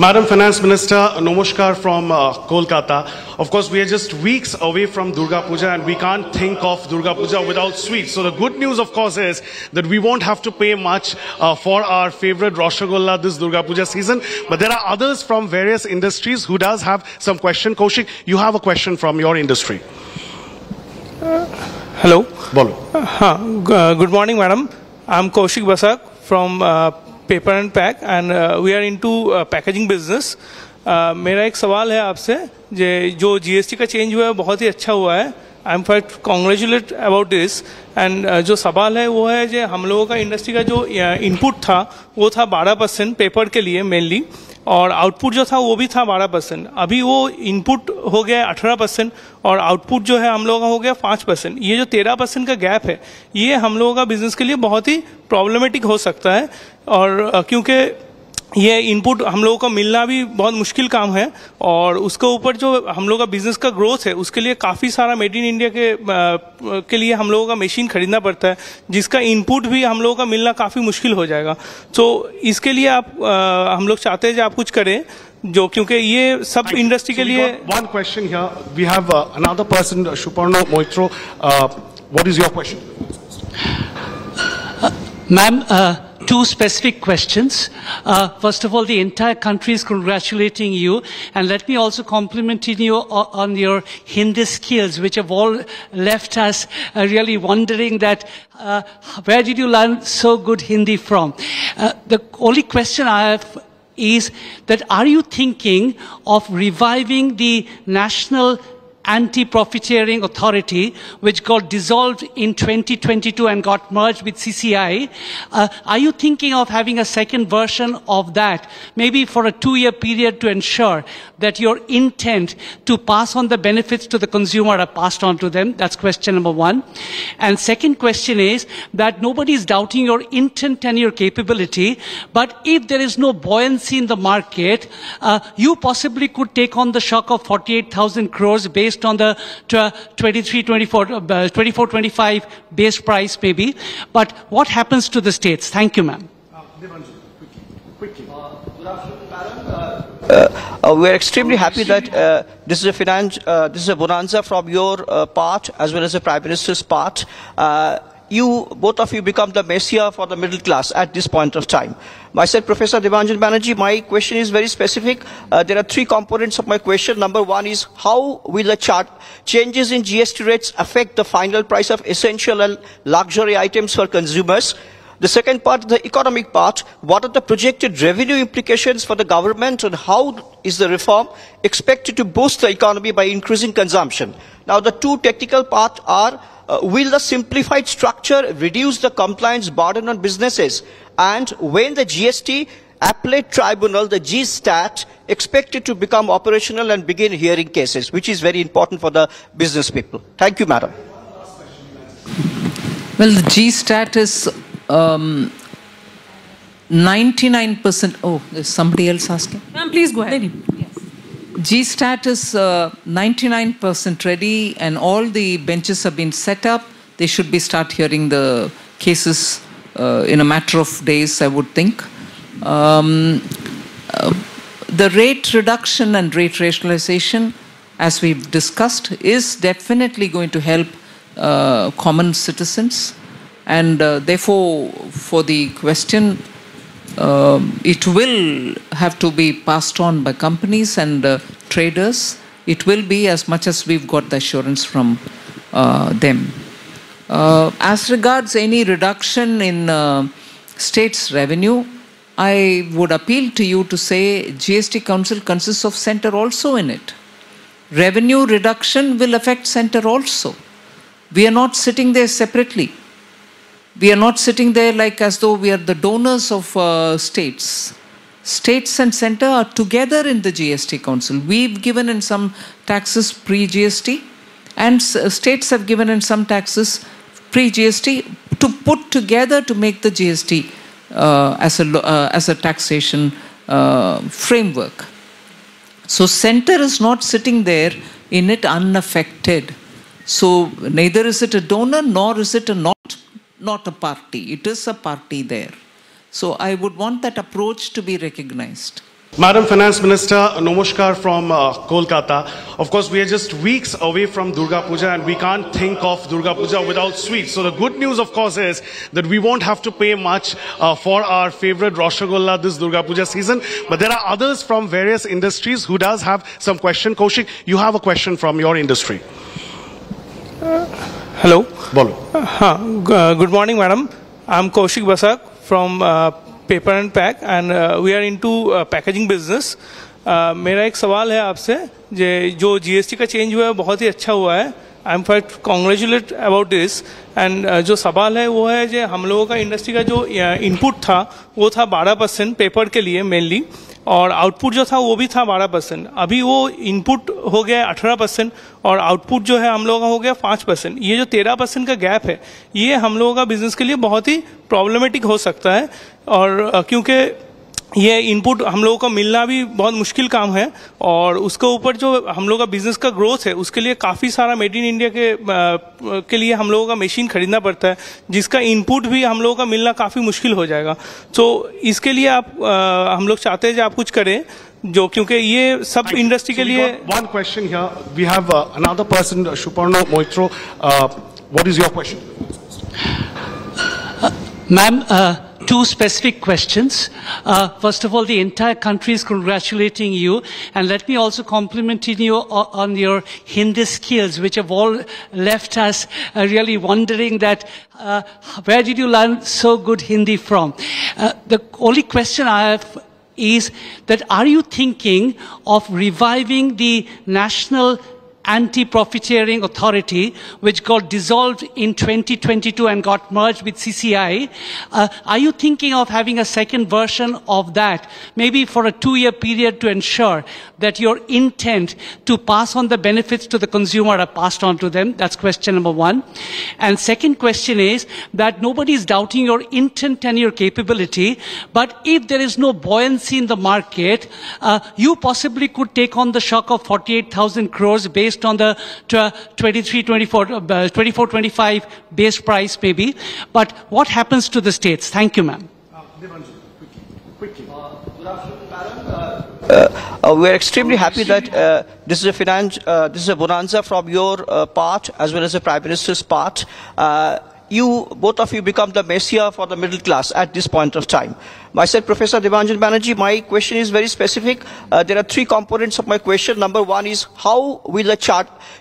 Madam Finance Minister, Namaskar from Kolkata. Of course, we are just weeks away from Durga Puja and we can't think of Durga Puja without sweets. So the good news, of course, is that we won't have to pay much for our favorite Rasgulla this Durga Puja season. But there are others from various industries who does have some question. Kaushik, you have a question from your industry. Hello. Bolo. Good morning, madam. I'm Kaushik Basak from Paper and Pack, and we are into packaging business. मेरा एक सवाल है आपसे, जो GST का change हुआ है बहुत ही अच्छा हुआ है. I am fact congratulate about this. And जो सवाल है वो है जो हम लोगों का इंडस्ट्री का जो इनपुट था वो था 12% पेपर के लिए मेनली, और आउटपुट जो था वो भी था 12%. अभी वो इनपुट हो गया 18% और आउटपुट जो है हम लोगों का हो गया 5%. ये जो 13% का गैप है ये हम लोगों का बिजनेस के लिए बहुत ही प्रॉब्लमेटिक हो सकता है, और क्योंकि ये इनपुट हम लोगों को मिलना भी बहुत मुश्किल काम है, और उसके ऊपर जो हम लोगों का बिजनेस का ग्रोथ है उसके लिए काफ़ी सारा मेड इन इंडिया के लिए हम लोगों का मशीन खरीदना पड़ता है, जिसका इनपुट भी हम लोगों का मिलना काफ़ी मुश्किल हो जाएगा. तो इसके लिए आप हम लोग चाहते हैं कि आप कुछ करें, जो क्योंकि ये सब इंडस्ट्री के लिए. One question here, we have another person, Suparna Moitro. What is your question? Ma'am, two specific questions. First of all, the entire country is congratulating you, and let me also compliment you on your Hindi skills, which have all left us really wondering that where did you learn so good Hindi from? The only question I have is that are you thinking of reviving the National Anti-Profiteering Authority, which got dissolved in 2022 and got merged with CCI? Are you thinking of having a second version of that, maybe for a 2-year period, to ensure that your intent to pass on the benefits to the consumer are passed on to them? That's question number one. And second question is that nobody is doubting your intent and your capability, but if there is no buoyancy in the market, you possibly could take on the shock of 48,000 crores based on the 24-25 base price maybe. But what happens to the states? Thank you, ma'am. Quickly. Good afternoon, madam. We are extremely happy that this is a bonanza from your part as well as the Prime Minister's part. Both of you become the messiah for the middle class at this point of time. Myself, Professor Debanjan Banerjee, my question is very specific. There are 3 components of my question. Number 1 is, how will the changes in GST rates affect the final price of essential and luxury items for consumers? The second part, the economic part, what are the projected revenue implications for the government, and how is the reform expected to boost the economy by increasing consumption? Now, the 2 technical parts are, will the simplified structure reduce the compliance burden on businesses? And when the GST Appellate Tribunal, the GSTAT, expected to become operational and begin hearing cases, which is very important for the business people? Thank you, madam. Well, the GSTAT is 99%. Oh, there's somebody else asking. Ma'am, please go ahead. Yes. GSTAT is 99% ready, and all the benches have been set up. They should start hearing the cases in a matter of days, I would think. The rate reduction and rate rationalization, as we've discussed, is definitely going to help common citizens. And therefore, for the question, it will have to be passed on by companies and traders. It will be, as much as we've got the assurance from them. As regards any reduction in states' revenue, I would appeal to you to say GST Council consists of centre also in it. Revenue reduction will affect centre also. We are not sitting there separately. We are not sitting there like as though we are the donors of states. States and centre are together in the GST Council. We've given in some taxes pre-GST, and states have given in some taxes pre-GST to put together to make the GST as a taxation framework. So centre is not sitting there in it unaffected. So neither is it a donor nor is it not a party. It is a party there. So I would want that approach to be recognized. Madam Finance Minister, Namaskar from Kolkata. Of course, we are just weeks away from Durga Puja and we can't think of Durga Puja without sweets. So the good news, of course, is that we won't have to pay much for our favorite Rasgulla this Durga Puja season. But there are others from various industries who does have some question. Kaushik, you have a question from your industry. Hello. Bolo. Good morning, madam. I'm Kaushik Basak from Paper and Pack, and we are into packaging business. मेरा एक सवाल है आपसे, जो GST का change हुआ है बहुत ही अच्छा हुआ है. I am fact congratulate about this. And जो सवाल है वो है जो हम लोगों का इंडस्ट्री का जो इनपुट था वो था 12% पेपर के लिए मेनली, और आउटपुट जो था वो भी था 12%. अभी वो इनपुट हो गया 18% और आउटपुट जो है हम लोगों का हो गया 5%. ये जो 13% का गैप है ये हम लोगों का बिजनेस के लिए बहुत ही प्रॉब्लमेटिक हो सकता है, और क्योंकि ये इनपुट हम लोगों को मिलना भी बहुत मुश्किल काम है, और उसके ऊपर जो हम लोगों का बिजनेस का ग्रोथ है उसके लिए काफ़ी सारा मेड इन इंडिया के लिए हम लोगों का मशीन खरीदना पड़ता है, जिसका इनपुट भी हम लोगों का मिलना काफ़ी मुश्किल हो जाएगा. तो इसके लिए आप हम लोग चाहते हैं कि आप कुछ करें, जो क्योंकि ये सब इंडस्ट्री के लिए. One question here, we have another person, Suparna Moitro. What is your question? Ma'am, two specific questions. First of all, the entire country is congratulating you, and let me also compliment you on your Hindi skills, which have all left us really wondering that where did you learn so good Hindi from? The only question I have is that are you thinking of reviving the National Anti-Profiteering Authority, which got dissolved in 2022 and got merged with CCI? Are you thinking of having a second version of that, maybe for a 2-year period, to ensure that your intent to pass on the benefits to the consumer are passed on to them? That's question number one. And second question is that nobody is doubting your intent and your capability, but if there is no buoyancy in the market, you possibly could take on the shock of 48,000 crores based on the 24-25 base price maybe. But what happens to the states? Thank you, ma'am. We are extremely happy that this is a bonanza from your part as well as the Prime Minister's part. Both of you become the messiah for the middle class at this point of time. Myself, Professor Debanjan Banerjee, my question is very specific. There are 3 components of my question. Number 1 is, how will the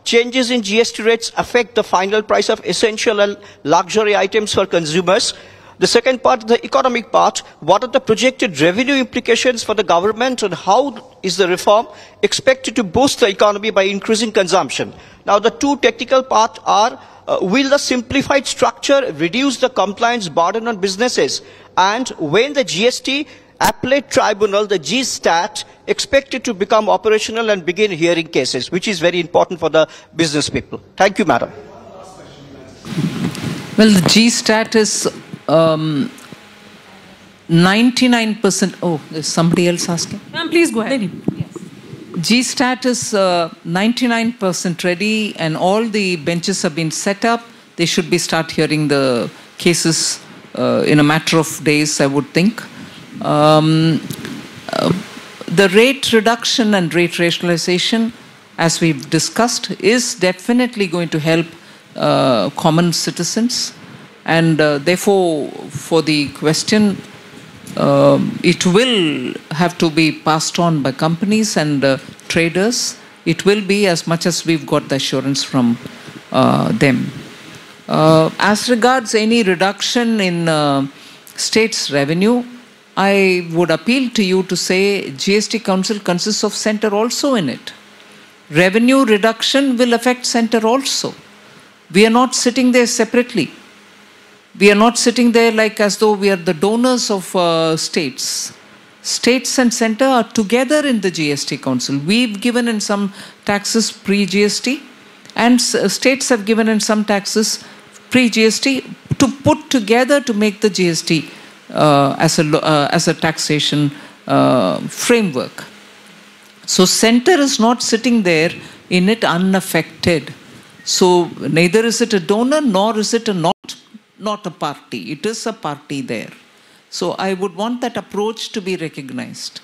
changes in GST rates affect the final price of essential and luxury items for consumers? The second part, the economic part, what are the projected revenue implications for the government, and how is the reform expected to boost the economy by increasing consumption? Now, the 2 technical parts are, will the simplified structure reduce the compliance burden on businesses? And when the GST Appellate Tribunal, the GSTAT, expected to become operational and begin hearing cases, which is very important for the business people? Thank you, madam. Well, the GSTAT is 99%. Oh, there's somebody else asking. Ma'am, please go ahead. GSTAT is 99% ready, and all the benches have been set up. They should start hearing the cases in a matter of days, I would think. The rate reduction and rate rationalization, as we've discussed, is definitely going to help common citizens. And therefore, for the question, it will have to be passed on by companies and traders. It will be, as much as we've got the assurance from them. As regards any reduction in states' revenue, I would appeal to you to say GST Council consists of centre also in it. Revenue reduction will affect centre also. We are not sitting there separately. We are not sitting there like as though we are the donors of states. States and centre are together in the GST Council. We've given in some taxes pre-GST, and states have given in some taxes pre-GST to put together to make the GST as a taxation framework. So centre is not sitting there in it unaffected. So neither is it a donor nor is it not a party. It is a party there. So I would want that approach to be recognized.